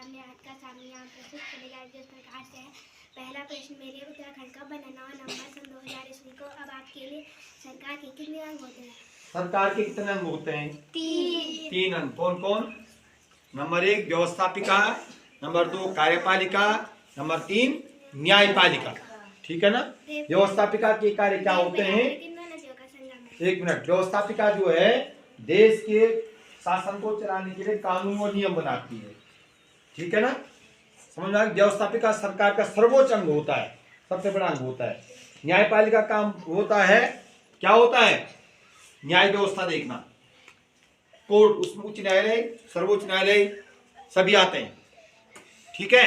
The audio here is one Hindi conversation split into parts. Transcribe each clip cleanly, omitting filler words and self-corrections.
सामने आज का सामने प्रस्तुत करेगा जिस प्रकार से है। पहला प्रश्न मेरे उत्तराखंड का बनाना नवंबर सन 2000 ईस्वी को अब आपके लिए सरकार के कितने अंग होते हैं? सरकार के कितने अंग होते हैं? 3 अंग। कौन कौन? नंबर 1 व्यवस्थापिका, नंबर 2 कार्यपालिका, नंबर 3 न्यायपालिका। ठीक है ना। व्यवस्थापिका के कार्य क्या होते हैं? एक मिनट। व्यवस्थापिका जो है देश के शासन को चलाने के लिए कानून और नियम बनाती है। ठीक है ना। समझ में? व्यवस्थापिका सरकार का सर्वोच्च अंग होता है, सबसे बड़ा अंग होता है। न्यायपालिका काम होता है, क्या होता है? न्याय व्यवस्था देखना, कोर्ट, उसमें उच्च न्यायालय, सर्वोच्च न्यायालय सभी आते हैं। ठीक है।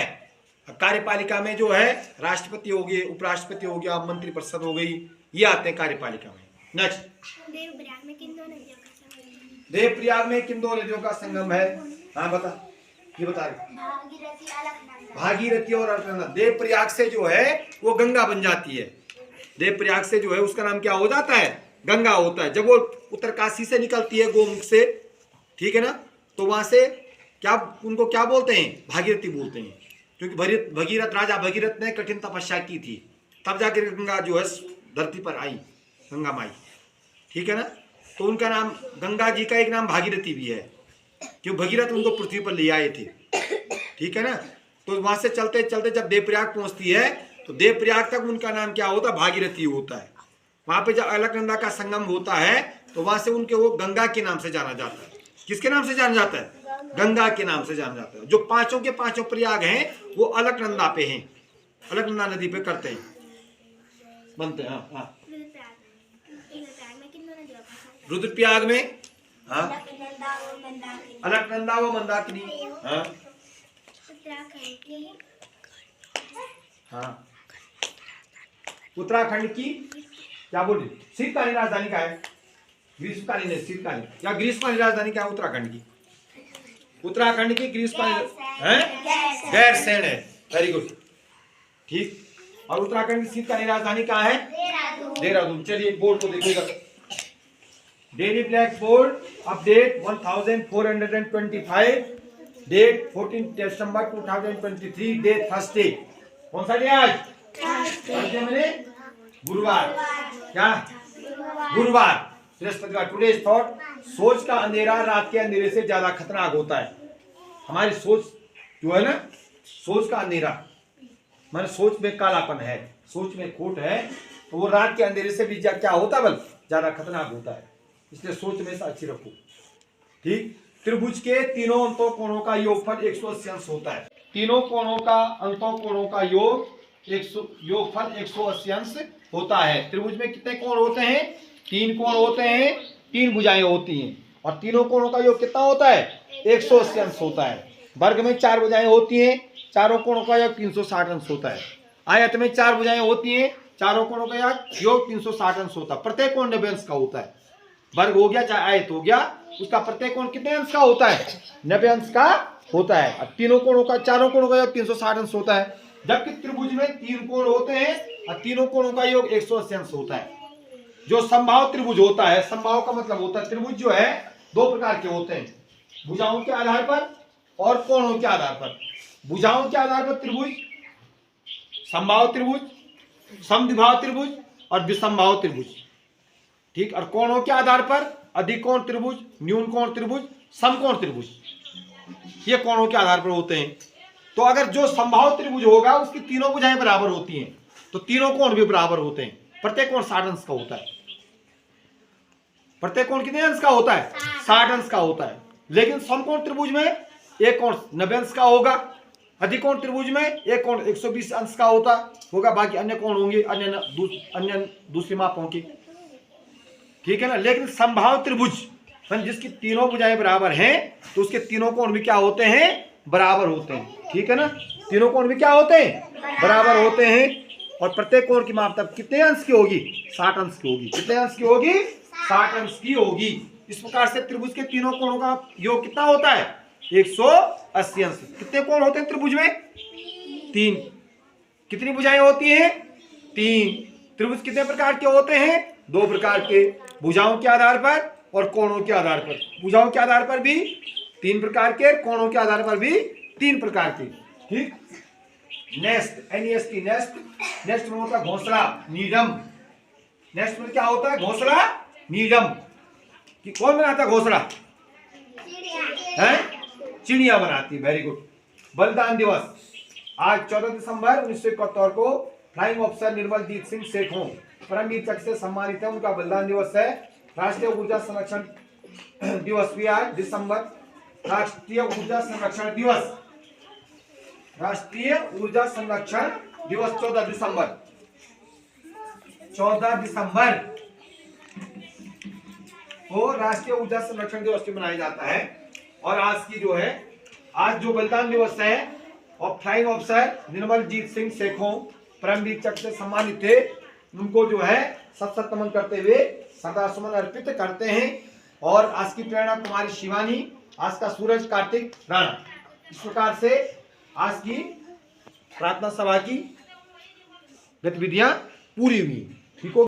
कार्यपालिका में जो है राष्ट्रपति हो गए, उपराष्ट्रपति हो गया, मंत्रिपरिषद हो गई, ये आते हैं कार्यपालिका में। नेक्स्ट। देवप्रयाग में किन दो नदियों का संगम है? देवप्रयाग में किन दो नदियों का संगम है? हाँ बता, ये बता रहे। भागीरथी और अलकनंदा। देवप्रयाग से जो है वो गंगा बन जाती है। देवप्रयाग से जो है उसका नाम क्या हो जाता है? गंगा होता है। जब वो उत्तरकाशी से निकलती है गोमुख से, ठीक है ना, तो वहां से क्या, उनको क्या बोलते हैं? भागीरथी बोलते हैं। क्योंकि भगीरथ, राजा भगीरथ ने कठिन तपस्या की थी, तब जाकर गंगा जो है धरती पर आई, गंगा माई। ठीक है ना। तो उनका नाम, गंगा जी का एक नाम भागीरथी भी है, क्यों भगीरथ उनको पृथ्वी पर ले आए थे। ठीक है ना। तो वहां से चलते चलते जब देवप्रयाग पहुंचती है तो देवप्रयाग तक उनका नाम क्या होता है? भागीरथी होता है। वहां पे जब अलकनंदा का संगम होता है तो वहां से उनके वो गंगा के नाम से जाना जाता है। किसके नाम से जाना जाता है? गंगा के नाम से जाना जाता है। जो पांचों के पांचों प्रयाग हैं वो अलकनंदा पे हैं, अलकनंदा नदी पे करते हैं, बनते हैं। हाँ। रुद्रप्रयाग में, हाँ, अलकनंदा व मंदाकिनी। हाँ हाँ। उत्तराखंड की क्या बोल, शीतकालीन राजधानी क्या है? ग्रीष्मकालीन है, शीतकालीन या ग्रीष्मकालीन राजधानी क्या है उत्तराखंड की? उत्तराखंड की ग्रीष्मकालीन है गैरसैंण है। Very good. ठीक। और उत्तराखंड की शीतकालीन राजधानी कहाँ है? देहरादून। चलिए बोर्ड को देखिएगा। Daily black board update 1425, date 14 दिसंबर 2023, डे थर्सडे। कौन सा डे आज? मैंने गुरुवार। क्या? गुरुवार, बृहस्पतिवार। टुडे थॉट, सोच का अंधेरा रात के अंधेरे से ज्यादा खतरनाक होता है। हमारी सोच जो है ना, सोच का अंधेरा माने सोच में कालापन है, सोच में खोट है, तो वो रात के अंधेरे से भी क्या होता है? बल ज्यादा खतरनाक होता है। इसलिए सोच में से अच्छी रखो। ठीक। त्रिभुज के तीनों अंतों कोणों का योगफल 180 अंश होता है। तीनों कोणों का, अंतों कोणों का योगफल 180 अंश होता है। त्रिभुज में कितने कोण होते हैं? 3 कोण होते हैं, 3 भुजाएं होती हैं, और तीनों कोणों का योग कितना होता है? 180 अंश होता है। वर्ग में 4 भुजाएं होती हैं, चारों कोणों का योग 360 अंश होता है। आयत में 4 भुजाएं होती हैं, चारों कोणों का योग 360 अंश होता है। प्रत्येक कोण 90 अंश का होता है। वर्ग हो गया चाहे आयत हो गया, उसका प्रत्येक कोण कितने अंश का होता है? 90 अंश का होता है। और तीनों कोणों का, चारों कोणों का योग 360 अंश होता है। जबकि त्रिभुज में 3 कोण होते हैं और तीनों कोणों का योग 180 अंश होता है। जो समबाहु त्रिभुज होता है, समबाहु का मतलब होता है, त्रिभुज जो है 2 प्रकार के होते हैं, भुजाओं के आधार पर और कोणों के आधार पर। भुजाओं के आधार पर त्रिभुज समबाहु त्रिभुज, समद्विबाहु त्रिभुज और विषमबाहु त्रिभुज। ठीक। और कोणों के आधार पर अधिकोण त्रिभुज, न्यून कोण त्रिभुज, समकोण त्रिभुज, ये कोणों के आधार पर होते हैं। तो अगर जो समबाहु त्रिभुज होगा उसकी तीनों भुजाएं बराबर होती हैं, तो तीनों कोण भी बराबर होते हैं। प्रत्येक कोण 60 अंश का होता है। प्रत्येक कोण कितने अंश का होता है? 60 अंश का होता है। लेकिन समकोण त्रिभुज में एक कोण 90 अंश का होगा, अधिकोण त्रिभुज में एक कोण 120 अंश का होगा, बाकी अन्य कोण होंगे अन्य दूसरी मापों के। ठीक है ना। लेकिन समबाहु त्रिभुज जिसकी तीनों भुजाएं बराबर हैं, तो उसके तीनों कोण भी क्या होते हैं? बराबर होते हैं। ठीक है ना। तीनों कोण भी क्या होते हैं? बराबर होते हैं। और प्रत्येक कोण की माप तब कितने अंश की होगी? 60 अंश की होगी। कितने अंश की होगी? 60 अंश की होगी। इस प्रकार से त्रिभुज के तीनों कोणों का योग कितना होता है? 180 अंश। कितने कोण होते हैं त्रिभुज में? 3। कितनी भुजाएं होती हैं? 3। त्रिभुज कितने प्रकार के होते हैं? 2 प्रकार के, भुजाओं के आधार पर और कोणों के आधार पर। भुजाओं के आधार पर भी 3 प्रकार के, कोणों के आधार पर भी 3 प्रकार के, ठीक। नेस्ट, NEST, नेस्ट, नेस्ट में होता है घोंसला, नीडम। नेस्ट में क्या होता है? घोंसला, नीडम। कि कौन बनाता है घोंसला? है? चिड़िया बनाती है। Very good. बलिदान दिवस आज 14 दिसंबर 1971 को फ्लाइंग ऑफिसर निर्मलजीत सिंह सेठों परमवीर चक्र से सम्मानित है, उनका बलिदान दिवस है। राष्ट्रीय ऊर्जा संरक्षण दिवस भी आज दिसंबर, राष्ट्रीय ऊर्जा संरक्षण दिवस, राष्ट्रीय ऊर्जा संरक्षण दिवस 14 दिसंबर, 14 दिसंबर को राष्ट्रीय ऊर्जा संरक्षण दिवस भी मनाया जाता है। और आज की जो है, आज जो बलिदान दिवस है और फ्लाइंग ऑफिसर निर्मलजीत सिंह सेठों परमवीर चक्र से सम्मानित थे, उनको जो है सत नमन करते हुए श्रद्धासुमन अर्पित करते हैं। और आज की प्रेरणा कुमारी शिवानी, आज का सूरज कार्तिक राणा। इस प्रकार से आज की प्रार्थना सभा की गतिविधियां पूरी हुई। ठीक हो।